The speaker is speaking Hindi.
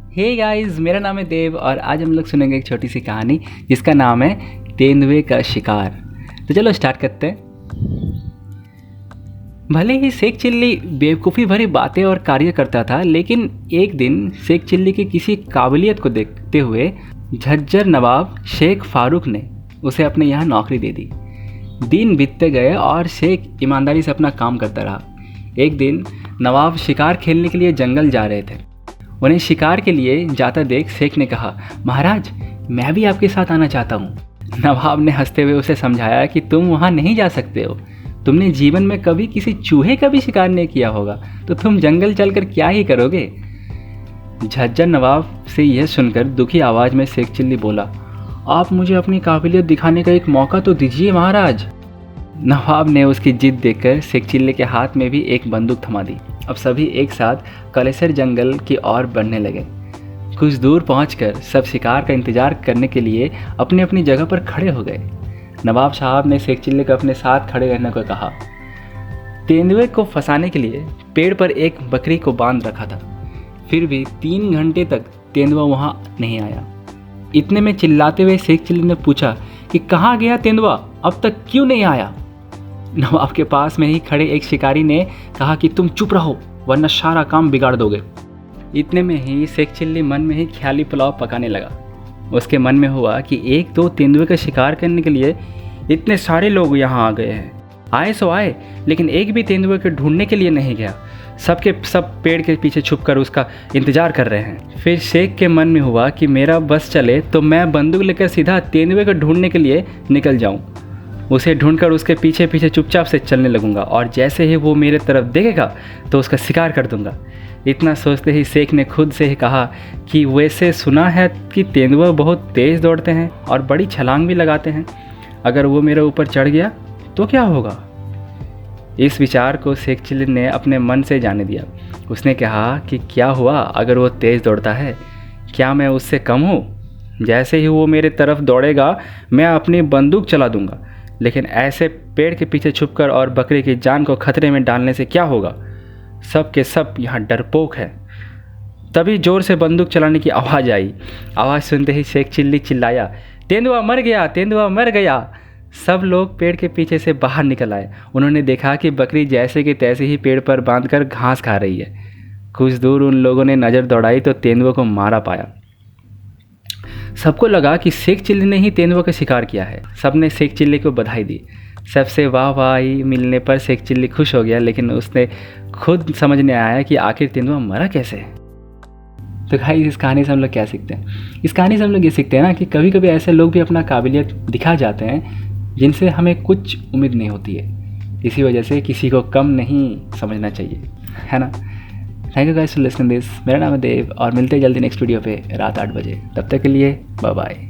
हे गाइस, मेरा नाम है देव और आज हम लोग सुनेंगे एक छोटी सी कहानी जिसका नाम है तेंदुए का शिकार। तो चलो स्टार्ट करते हैं। भले ही शेख चिल्ली बेवकूफ़ी भरी बातें और कार्य करता था, लेकिन एक दिन शेख चिल्ली की किसी काबिलियत को देखते हुए झज्जर नवाब शेख फारूक ने उसे अपने यहाँ नौकरी दे दी। दिन बीतते गए और शेख ईमानदारी से अपना काम करता रहा। एक दिन नवाब शिकार खेलने के लिए जंगल जा रहे थे। उन्हें शिकार के लिए जाता देख शेख ने कहा, महाराज, मैं भी आपके साथ आना चाहता हूँ। नवाब ने हंसते हुए उसे समझाया कि तुम वहाँ नहीं जा सकते हो। तुमने जीवन में कभी किसी चूहे का भी शिकार नहीं किया होगा, तो तुम जंगल चलकर क्या ही करोगे। झज्जर नवाब से यह सुनकर दुखी आवाज़ में शेख चिल्ली बोला, आप मुझे अपनी काबिलियत दिखाने का एक मौका तो दीजिए महाराज। नवाब ने उसकी जिद देखकर शेख चिल्ली के हाथ में भी एक बंदूक थमा दी। अब सभी एक साथ कलेसर जंगल की ओर बढ़ने लगे। कुछ दूर पहुंचकर सब शिकार का इंतजार करने के लिए अपनी अपनी जगह पर खड़े हो गए। नवाब साहब ने शेख चिल्ली को अपने साथ खड़े रहने को कहा। तेंदुए को फंसाने के लिए पेड़ पर एक बकरी को बांध रखा था, फिर भी 3 घंटे तक तेंदुआ वहां नहीं आया। इतने में चिल्लाते हुए शेख चिल्ली ने पूछा कि कहाँ गया तेंदुआ, अब तक क्यों नहीं आया। नवाब के पास में ही खड़े एक शिकारी ने कहा कि तुम चुप रहो, वरना सारा काम बिगाड़ दोगे। इतने में ही शेख चिल्ली मन में ही ख्याली पुलाव पकाने लगा। उसके मन में हुआ कि एक तो तेंदुए का शिकार करने के लिए इतने सारे लोग यहाँ आ गए हैं। आए सो आए, लेकिन एक भी तेंदुए को ढूंढने के लिए नहीं गया। सबके सब पेड़ के पीछे छुपकर उसका इंतजार कर रहे हैं। फिर शेख के मन में हुआ कि मेरा बस चले तो मैं बंदूक लेकर सीधा तेंदुए को ढूंढने के लिए निकल जाऊं। उसे ढूंढकर उसके पीछे पीछे चुपचाप से चलने लगूंगा और जैसे ही वो मेरे तरफ देखेगा तो उसका शिकार कर दूंगा। इतना सोचते ही शेख ने खुद से ही कहा कि वैसे सुना है कि तेंदुआ बहुत तेज़ दौड़ते हैं और बड़ी छलांग भी लगाते हैं। अगर वो मेरे ऊपर चढ़ गया तो क्या होगा। इस विचार को शेख चिल्ली ने अपने मन से जाने दिया। उसने कहा कि क्या हुआ अगर वो तेज़ दौड़ता है, क्या मैं उससे कम हूँ। जैसे ही वो मेरे तरफ दौड़ेगा मैं अपनी बंदूक चला दूंगा, लेकिन ऐसे पेड़ के पीछे छुपकर और बकरी की जान को खतरे में डालने से क्या होगा। सब के सब यहाँ डरपोक है। तभी जोर से बंदूक चलाने की आवाज़ आई। आवाज़ सुनते ही शेख चिल्ली चिल्लाया, तेंदुआ मर गया, तेंदुआ मर गया। सब लोग पेड़ के पीछे से बाहर निकल आए। उन्होंने देखा कि बकरी जैसे कि तैसे ही पेड़ पर बांधकर घास खा रही है। कुछ दूर उन लोगों ने नज़र दौड़ाई तो तेंदुए को मारा पाया। सबको लगा कि शेख चिल्ली ने ही तेंदुआ का शिकार किया है। सबने शेख चिल्ली को बधाई दी। सबसे वाहवाही मिलने पर शेख चिल्ली खुश हो गया, लेकिन उसने खुद समझने आया कि आखिर तेंदुआ मरा कैसे। तो भाई, इस कहानी से हम लोग क्या सीखते हैं? इस कहानी से हम लोग ये सीखते हैं ना कि कभी कभी ऐसे लोग भी अपना काबिलियत दिखा जाते हैं जिनसे हमें कुछ उम्मीद नहीं होती है। इसी वजह से किसी को कम नहीं समझना चाहिए, है ना। Thank you guys for listening this. मेरा नाम है देव और मिलते हैं जल्दी नेक्स्ट वीडियो पे रात 8 बजे। तब तक के लिए बाय बाय।